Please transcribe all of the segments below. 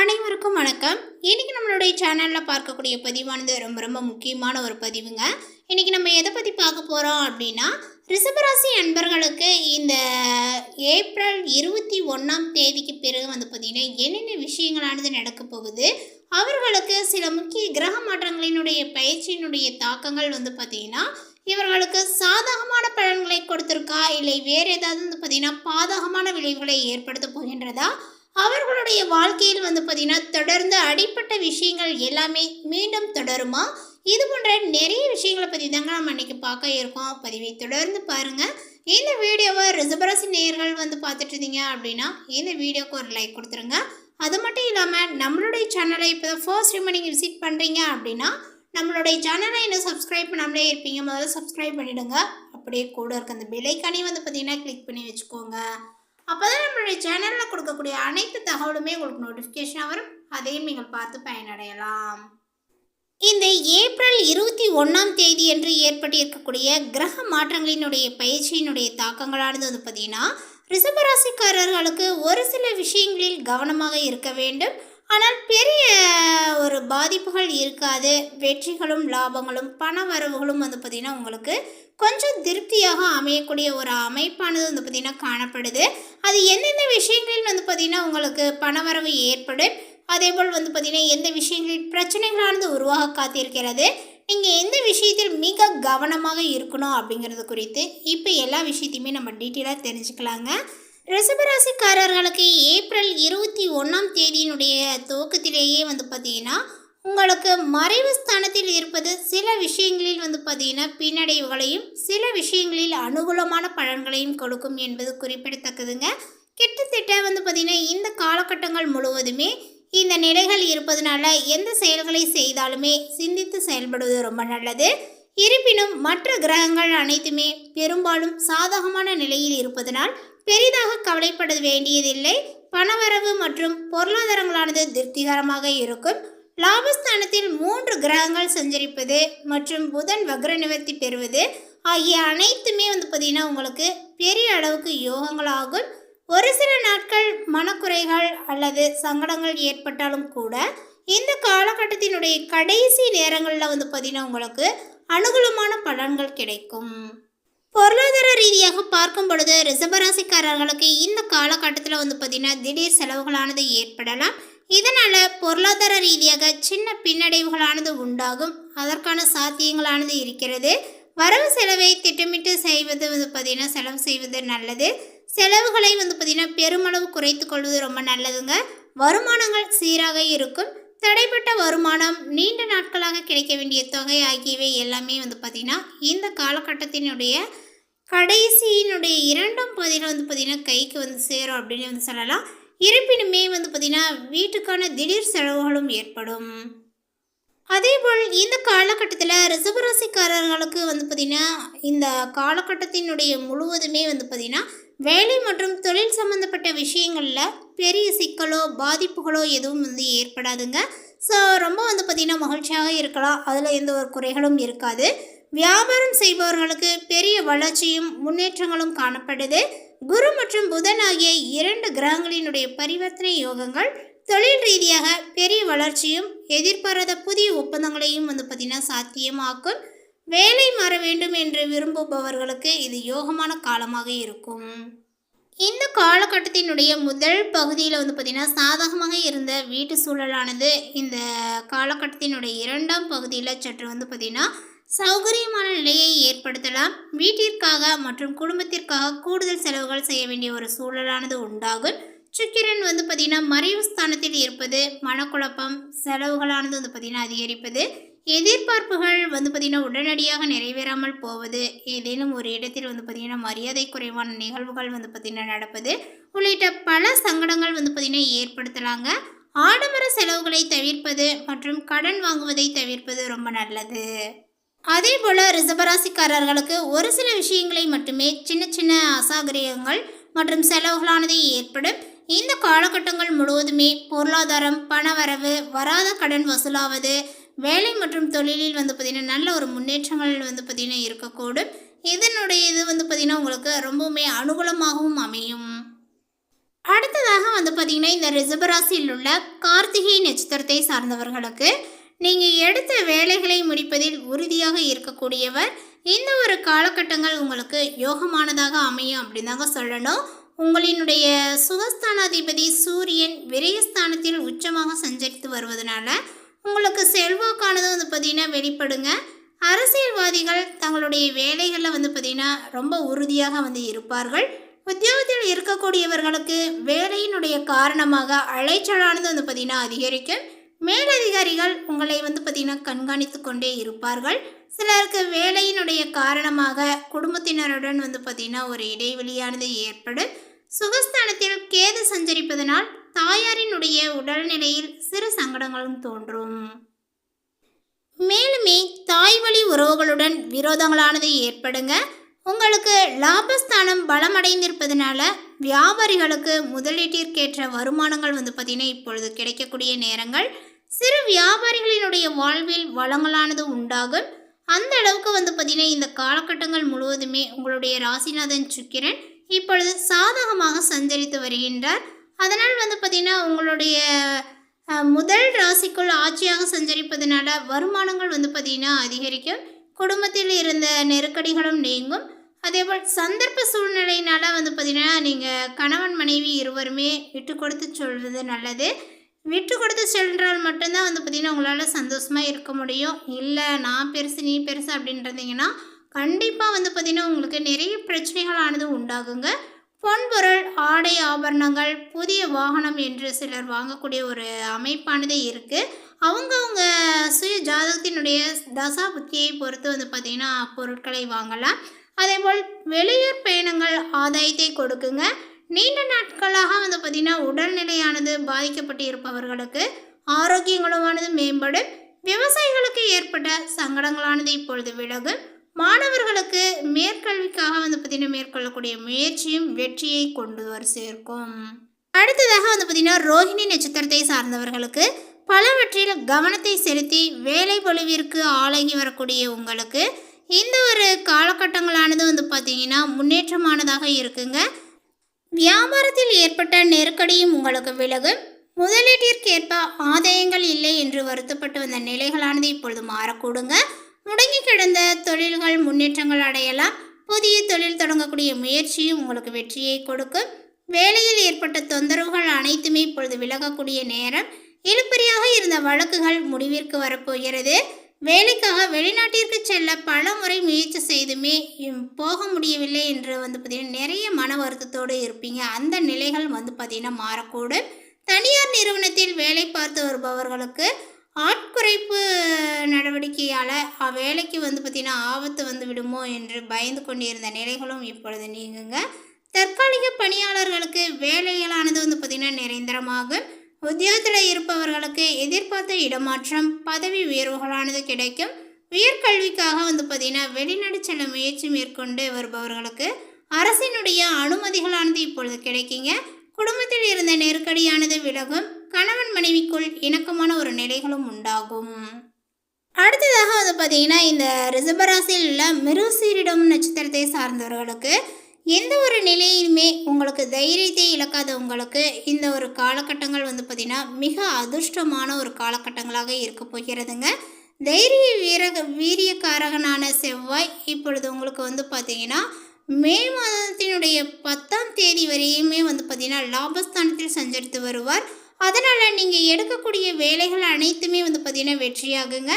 அனைவருக்கும் வணக்கம். இன்னைக்கு நம்மளுடைய சேனலில் பார்க்கக்கூடிய பதிவானது ரொம்ப ரொம்ப முக்கியமான ஒரு பதிவுங்க. இன்னைக்கு நம்ம எதை பற்றி பார்க்க போகிறோம் அப்படின்னா, ரிஷபராசி அன்பர்களுக்கு இந்த ஏப்ரல் 21 பிறகு பார்த்திங்கன்னா என்னென்ன விஷயங்களானது நடக்க போகுது, அவர்களுக்கு சில முக்கிய கிரக மாற்றங்களினுடைய பயிற்சியினுடைய தாக்கங்கள் பார்த்திங்கன்னா இவர்களுக்கு சாதகமான பலன்களை கொடுத்துருக்கா, இல்லை வேறு ஏதாவது பார்த்திங்கன்னா பாதகமான விளைவுகளை ஏற்படுத்த போகின்றதா, அவர்களுடைய வாழ்க்கையில் பார்த்திங்கன்னா தொடர்ந்து அடிப்பட்ட விஷயங்கள் எல்லாமே மீண்டும் தொடருமா, இது போன்ற நிறைய விஷயங்களை பற்றி தாங்க நம்ம இன்றைக்கி பார்க்க இருக்கோம். பதிவை தொடர்ந்து பாருங்கள். இந்த வீடியோவை ரிஷபராசி நேயர்கள் பார்த்துட்டு இருந்தீங்க அப்படின்னா இந்த வீடியோவுக்கு ஒரு லைக் கொடுத்துருங்க. அது மட்டும் இல்லாமல் நம்மளுடைய சேனலை இப்போ ஃபர்ஸ்ட் டைம் நீங்கள் விசிட் பண்ணுறீங்க அப்படின்னா நம்மளுடைய சேனலை இன்னும் சப்ஸ்கிரைப் பண்ணாமலே இருப்பீங்க, முதல்ல சப்ஸ்கிரைப் பண்ணிவிடுங்க. அப்படியே கூட இருக்க அந்த பெல்லைக்கானே பார்த்திங்கன்னா கிளிக் பண்ணி வச்சுக்கோங்க. அப்போ தான் நம்மளுடைய சேனலில் கொடுக்கக்கூடிய அனைத்து தகவலுமே உங்களுக்கு நோட்டிஃபிகேஷனாக வரும், அதையும் நீங்கள் பார்த்து பயனடையலாம். இந்த ஏப்ரல் 21 என்று ஏற்பட்டிருக்கக்கூடிய கிரக மாற்றங்களினுடைய பயிற்சியினுடைய தாக்கங்களானது பார்த்திங்கன்னா ரிஷபராசிக்காரர்களுக்கு ஒரு சில விஷயங்களில் கவனமாக இருக்க வேண்டும். ஆனால் பெரிய ஒரு பாதிப்புகள் இருக்காது. வெற்றிகளும் லாபங்களும் பண வரவுகளும் பார்த்திங்கன்னா உங்களுக்கு கொஞ்சம் திருப்தியாக அமையக்கூடிய ஒரு அமைப்பானது பார்த்திங்கன்னா காணப்படுது. அது எந்தெந்த விஷயங்களில் பார்த்திங்கன்னா உங்களுக்கு பணவரவு ஏற்படும், அதே போல் பார்த்திங்கன்னா எந்த விஷயங்களில் பிரச்சனைகளானது உருவாக காத்திருக்கிறது, நீங்கள் எந்த விஷயத்தில் மிக கவனமாக இருக்கணும் அப்படிங்கிறது குறித்து இப்போ எல்லா விஷயத்தையுமே நம்ம டீட்டெயிலாக தெரிஞ்சுக்கலாங்க. ரிஷபராசிக்காரர்களுக்கு ஏப்ரல் 21 துவக்கத்திலேயே பார்த்திங்கன்னா உங்களுக்கு மறைவு ஸ்தானத்தில் இருப்பது சில விஷயங்களில் பார்த்திங்கன்னா பின்னடைவுகளையும் சில விஷயங்களில் அனுகூலமான பலன்களையும் கொடுக்கும் என்பது குறிப்பிடத்தக்கதுங்க. கிட்டத்தட்ட பார்த்திங்கன்னா இந்த காலகட்டங்கள் முழுவதுமே இந்த நிலைகள் இருப்பதனால எந்த செயல்களை செய்தாலுமே சிந்தித்து செயல்படுவது ரொம்ப நல்லது. இருப்பினும் மற்ற கிரகங்கள் அனைத்துமே பெரும்பாலும் சாதகமான நிலையில் இருப்பதனால் பெரிதாக கவலைப்பட வேண்டியதில்லை. பணவரவு மற்றும் பொருளாதாரங்களானது திருப்திகரமாக இருக்கும். லாபஸ்தானத்தில் 3 கிரகங்கள் சஞ்சரிப்பது மற்றும் புதன் வக்ர நிவர்த்தி பெறுவது ஆகிய அனைத்துமே பார்த்திங்கன்னா உங்களுக்கு பெரிய அளவுக்கு யோகங்களாகும். ஒரு சில நாட்கள் மனக்குறைகள் அல்லது சங்கடங்கள் ஏற்பட்டாலும் கூட இந்த காலகட்டத்தினுடைய கடைசி நேரங்களில் பார்த்திங்கன்னா உங்களுக்கு அனுகூலமான பலன்கள் கிடைக்கும். பொருளாதார ரீதியாக பார்க்கும் பொழுது ரிஷபராசிக்காரர்களுக்கு இந்த காலகட்டத்தில் பார்த்திங்கன்னா திடீர் செலவுகளானது ஏற்படலாம். இதனால் பொருளாதார ரீதியாக சின்ன பின்னடைவுகளானது உண்டாகும். அதற்கான சாத்தியங்களானது இருக்கிறது. வரவு செலவை திட்டமிட்டு செய்வது பார்த்திங்கன்னா செலவு செய்வது நல்லது. செலவுகளை பார்த்திங்கன்னா பெருமளவு குறைத்து கொள்வது ரொம்ப நல்லதுங்க. வருமானங்கள் சீராக இருக்கும். தடைப்பட்ட வருமானம், நீண்ட நாட்களாக கிடைக்க வேண்டிய தொகை ஆகியவை எல்லாமே பார்த்திங்கன்னா இந்த காலகட்டத்தினுடைய கடைசியினுடைய 2ஆம் பகுதியில் பார்த்திங்கன்னா கைக்கு சேரும் அப்படின்னு சொல்லலாம். இருப்பினுமே பார்த்திங்கன்னா வீட்டுக்கான திடீர் செலவுகளும் ஏற்படும். அதேபோல் இந்த காலகட்டத்தில் ரிஷபராசிக்காரர்களுக்கு பார்த்திங்கன்னா இந்த காலகட்டத்தினுடைய முழுவதுமே பார்த்திங்கன்னா வேலை மற்றும் தொழில் சம்மந்தப்பட்ட விஷயங்களில் பெரிய சிக்கலோ பாதிப்புகளோ எதுவும் ஏற்படாதுங்க. ஸோ ரொம்ப பார்த்திங்கன்னா மகிழ்ச்சியாக இருக்கலாம், அதில் எந்த ஒரு குறைகளும் இருக்காது. வியாபாரம் செய்பவர்களுக்கு பெரிய வளர்ச்சியும் முன்னேற்றங்களும் காணப்படுது. குரு மற்றும் புதன் ஆகிய 2 கிரகங்களினுடைய பரிவர்த்தனை யோகங்கள் தொழில் ரீதியாக பெரிய வளர்ச்சியும் எதிர்பாராத புதிய ஒப்பந்தங்களையும் பார்த்திங்கன்னா சாத்தியமாக்கும். வேலை மாற வேண்டும் என்று விரும்புபவர்களுக்கு இது யோகமான காலமாக இருக்கும். இந்த காலகட்டத்தினுடைய முதல் பகுதியில் பார்த்திங்கன்னா சாதகமாக இருந்த வீட்டு சூழலானது இந்த காலகட்டத்தினுடைய 2ஆம் பகுதியில் சற்று பார்த்திங்கன்னா சௌகரியமான நிலையை ஏற்படுத்தலாம். வீட்டிற்காக மற்றும் குடும்பத்திற்காக கூடுதல் செலவுகள் செய்ய வேண்டிய ஒரு சூழலானது உண்டாகும். சுக்கிரன் பார்த்திங்கன்னா மறைவு ஸ்தானத்தில் இருப்பது மனக்குழப்பம், செலவுகளானது பார்த்திங்கன்னா அதிகரிப்பது, எதிர்பார்ப்புகள் பார்த்திங்கன்னா உடனடியாக நிறைவேறாமல் போவது, ஏதேனும் ஒரு இடத்தில் பார்த்திங்கன்னா மரியாதை குறைவான நிகழ்வுகள் பார்த்திங்கன்னா நடப்பது உள்ளிட்ட பல சங்கடங்கள் பார்த்திங்கன்னா ஏற்படுத்தலாங்க. ஆடம்பர செலவுகளை தவிர்ப்பது மற்றும் கடன் வாங்குவதை தவிர்ப்பது ரொம்ப நல்லது. அதே போல் ரிஷபராசிக்காரர்களுக்கு ஒரு சில விஷயங்களை மட்டுமே சின்ன சின்ன அசாகரியங்கள் மற்றும் செலவுகளானது ஏற்படும். இந்த காலகட்டங்கள் முழுவதுமே பொருளாதாரம், பணவரவு, வராத கடன் வசூலாவது, வேலை மற்றும் தொழிலில் பார்த்திங்கன்னா நல்ல ஒரு முன்னேற்றங்கள் பார்த்திங்கன்னா இருக்கக்கூடும். இதனுடைய இது பார்த்திங்கன்னா உங்களுக்கு ரொம்பவுமே அனுகூலமாகவும் அமையும். அடுத்ததாக வந்து பார்த்திங்கன்னா இந்த ரிஷபராசியில் உள்ள கார்த்திகை நட்சத்திரத்தை சார்ந்தவர்களுக்கு நீங்கள் எடுத்த வேலைகளை முடிப்பதில் உறுதியாக இருக்கக்கூடியவர். இந்த ஒரு காலகட்டங்கள் உங்களுக்கு யோகமானதாக அமையும் அப்படின்னு தாங்க சொல்லணும். உங்களினுடைய சுகஸ்தானாதிபதி சூரியன் விரயஸ்தானத்தில் உச்சமாக சஞ்சரித்து வருவதனால உங்களுக்கு செல்வாக்கானது வந்து பார்த்திங்கன்னா வெளிப்படுங்க. அரசியல்வாதிகள் தங்களுடைய வேலைகளில் வந்து பார்த்திங்கன்னா ரொம்ப உறுதியாக வந்து இருப்பார்கள். உத்தியோகத்தில் இருக்கக்கூடியவர்களுக்கு வேலையினுடைய காரணமாக அலைச்சலானது வந்து பார்த்திங்கன்னா அதிகரிக்கும். மேலதிகாரிகள் உங்களை வந்து பார்த்திங்கன்னா கண்காணித்து கொண்டே இருப்பார்கள். சிலருக்கு வேலையினுடைய காரணமாக குடும்பத்தினருடன் வந்து பார்த்திங்கன்னா ஒரு இடைவெளியானது ஏற்படும். சுகஸ்தானத்தில் கேது சஞ்சரிப்பதனால் தாயாரினுடைய உடல்நிலையில் சிறு சங்கடங்களும் தோன்றும். மேலுமே தாய் வழி உறவுகளுடன் விரோதங்களானது ஏற்படுங்க. உங்களுக்கு லாபஸ்தானம் பலமடைந்திருப்பதனால வியாபாரிகளுக்கு முதலீட்டிற்கேற்ற வருமானங்கள் வந்து பார்த்திங்கன்னா இப்பொழுது கிடைக்கக்கூடிய நேரங்கள். சிறு வியாபாரிகளினுடைய வாழ்வில் வளங்களானது உண்டாகும். அந்த அளவுக்கு வந்து பார்த்திங்கன்னா இந்த காலகட்டங்கள் முழுவதுமே உங்களுடைய ராசிநாதன் சுக்கிரன் இப்பொழுது சாதகமாக சஞ்சரித்து வருகின்றார். அதனால் வந்து பார்த்திங்கன்னா உங்களுடைய முதல் ராசிக்குள் ஆட்சியாக சஞ்சரிப்பதனால வருமானங்கள் வந்து பார்த்திங்கன்னா அதிகரிக்கும். குடும்பத்தில் இருந்த நெருக்கடிகளும் நீங்கும். அதேபோல் சந்தர்ப்ப சூழ்நிலையினால வந்து பார்த்திங்கன்னா நீங்கள் கணவன் மனைவி இருவருமே விட்டு கொடுத்து சொல்வது நல்லது. விட்டு கொடுத்து சென்றால் மட்டும்தான் வந்து பார்த்திங்கன்னா உங்களால் சந்தோஷமாக இருக்க முடியும். இல்லை நான் பெருசு நீ பெருசு அப்படின்றதிங்கன்னா கண்டிப்பாக வந்து பார்த்திங்கன்னா உங்களுக்கு நிறைய பிரச்சனைகளானது உண்டாகுங்க. பொன்பொருள் ஆடை ஆபரணங்கள் புதிய வாகனம் என்று சிலர் வாங்கக்கூடிய ஒரு அமைப்பானது இருக்குது. அவங்கவுங்க சுய ஜாதகத்தினுடைய தசா புத்தியை பொறுத்து வந்து பார்த்திங்கன்னா பொருட்களை வாங்கலாம். அதேபோல் வெளியூர் பயணங்கள் ஆதாயத்தை கொடுக்குங்க. நீண்ட நாட்களாக வந்து பார்த்திங்கன்னா உடல்நிலையானது பாதிக்கப்பட்டு இருப்பவர்களுக்கு ஆரோக்கியங்களுமானது மேம்படும். விவசாயிகளுக்கு ஏற்பட்ட சங்கடங்களானது இப்பொழுது விலகும். மாணவர்களுக்கு மேற்கல்விக்காக வந்து பார்த்திங்கன்னா மேற்கொள்ளக்கூடிய முயற்சியும் வெற்றியை கொண்டு சேர்க்கும். அடுத்ததாக வந்து பார்த்திங்கன்னா ரோஹிணி நட்சத்திரத்தை சார்ந்தவர்களுக்கு பலவற்றில் கவனத்தை செலுத்தி வேலை பொழிவிற்கு ஆளாகி வரக்கூடிய உங்களுக்கு இந்த ஒரு காலகட்டங்களானது வந்து பார்த்திங்கன்னா முன்னேற்றமானதாக இருக்குங்க. வியாபாரத்தில் ஏற்பட்ட நெருக்கடியும் உங்களுக்கு விலகும். முதலீட்டிற்கேற்ப ஆதாயங்கள் இல்லை என்று வருத்தப்பட்டு வந்த நிலைகளானது இப்பொழுது மாறக்கூடுங்க. முடங்கி கிடந்த தொழில்கள் முன்னேற்றங்கள் அடையலாம். புதிய தொழில் தொடங்கக்கூடிய முயற்சியும் உங்களுக்கு வெற்றியை கொடுக்கும். வேலையில் ஏற்பட்ட தொந்தரவுகள் அனைத்துமே இப்பொழுது விலகக்கூடிய நேரம். இழுபறியாக இருந்த வழக்குகள் முடிவிற்கு வரப்போகிறது. வேலைக்காக வெளிநாட்டிற்கு செல்ல பல முறை முயற்சி செய்துமே போக முடியவில்லை என்று வந்து பார்த்திங்கன்னா நிறைய மன வருத்தத்தோடு இருப்பீங்க. அந்த நிலைகள் வந்து பார்த்திங்கன்னா மாறக்கூடும். தனியார் நிறுவனத்தில் வேலை பார்த்து வருபவர்களுக்கு ஆட்குறைப்பு நடவடிக்கையால் வேலைக்கு வந்து பார்த்திங்கன்னா ஆபத்து வந்து விடுமோ என்று பயந்து கொண்டிருந்த நிலைகளும் இப்பொழுது நீங்குங்க. தற்காலிக பணியாளர்களுக்கு வேலைகளானது வந்து பார்த்திங்கன்னா நிரந்தரமாகும். உத்தியோகத்தில் இருப்பவர்களுக்கு எதிர்பார்த்த இடமாற்றம் பதவி உயர்வுகளானது கிடைக்கும். உயர்கல்விக்காக வந்து பார்த்திங்கன்னா வெளிநாடு செல்ல முயற்சி மேற்கொண்டு வருபவர்களுக்கு அரசினுடைய அனுமதிகளானது இப்பொழுது கிடைக்குங்க. குடும்பத்தில் இருந்த நெருக்கடியானது விலகும். கணவன் மனைவிக்குள் இணக்கமான ஒரு நிலைகளும் உண்டாகும். அடுத்ததாக வந்து பார்த்திங்கன்னா இந்த ரிஷபராசியில் உள்ள மிருகசீரிடம் நட்சத்திரத்தை சார்ந்தவர்களுக்கு எந்த ஒரு நிலையிலுமே உங்களுக்கு தைரியத்தை இழக்காத உங்களுக்கு இந்த ஒரு காலகட்டங்கள் வந்து பார்த்திங்கன்னா மிக அதிர்ஷ்டமான ஒரு காலகட்டங்களாக இருக்க போகிறதுங்க. தைரிய வீரியக்காரகனான செவ்வாய் இப்பொழுது உங்களுக்கு வந்து பார்த்திங்கன்னா மே மாதத்தினுடைய 10ஆம் தேதி வரையுமே வந்து பார்த்திங்கன்னா லாபஸ்தானத்தில் சஞ்சரித்து வருவார். அதனால் நீங்கள் எடுக்கக்கூடிய வேலைகள் அனைத்துமே வந்து பார்த்திங்கன்னா வெற்றியாகுங்க.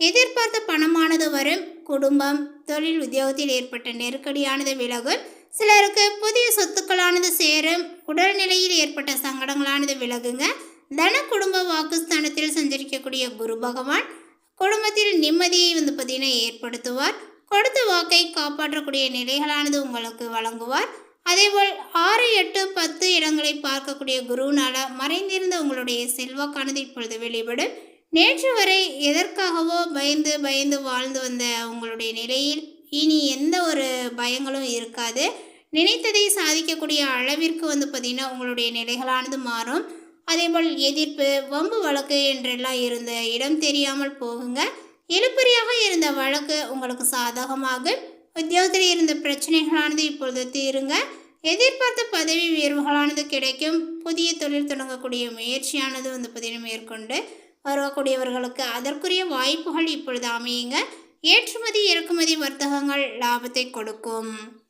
எதிர்பார்த்த பணமானது வரும். குடும்பம் தொழில் உத்தியோகத்தில் ஏற்பட்ட நெருக்கடியானது விலகும். சிலருக்கு புதிய சொத்துக்களானது சேரும். உடல்நிலையில் ஏற்பட்ட சங்கடங்களானது விலகுங்க. தன குடும்ப வாக்குஸ்தானத்தில் சஞ்சரிக்கக்கூடிய குரு பகவான் குடும்பத்தில் நிம்மதியை வந்து பார்த்திங்கன்னா ஏற்படுத்துவார். கொடுத்த வாக்கை காப்பாற்றக்கூடிய நிலைகளானது உங்களுக்கு வழங்குவார். அதேபோல் 6, 8, 10 இடங்களை பார்க்கக்கூடிய குருவினால் மறைந்திருந்த உங்களுடைய செல்வாக்கானது இப்பொழுது வெளிப்படும். நேற்று வரை எதற்காகவோ பயந்து பயந்து வாழ்ந்து வந்த உங்களுடைய நிலையில் இனி எந்த ஒரு பயங்களும் இருக்காது. நினைத்ததை சாதிக்கக்கூடிய அளவிற்கு வந்து பார்த்திங்கன்னா உங்களுடைய நிலைகளானது மாறும். அதேபோல் எதிர்ப்பு வம்பு வழக்கு என்றெல்லாம் இருந்த இடம் தெரியாமல் போகுங்க. இழுபறியாக இருந்த வழக்கு உங்களுக்கு சாதகமாக. உத்தியோகத்தில் இருந்த பிரச்சனைகளானது இப்பொழுது தீருங்க. எதிர்பார்த்த பதவி உயர்வுகளானது கிடைக்கும். புதிய தொழில் தொடங்கக்கூடிய முயற்சியானது வந்து பார்த்திங்கன்னா மேற்கொண்டு வரக்கூடியவர்களுக்கு அதற்குரிய வாய்ப்புகள் இப்பொழுது அமையுங்க. ஏற்றுமதி இறக்குமதி வர்த்தகங்கள் லாபத்தை கொடுக்கும்.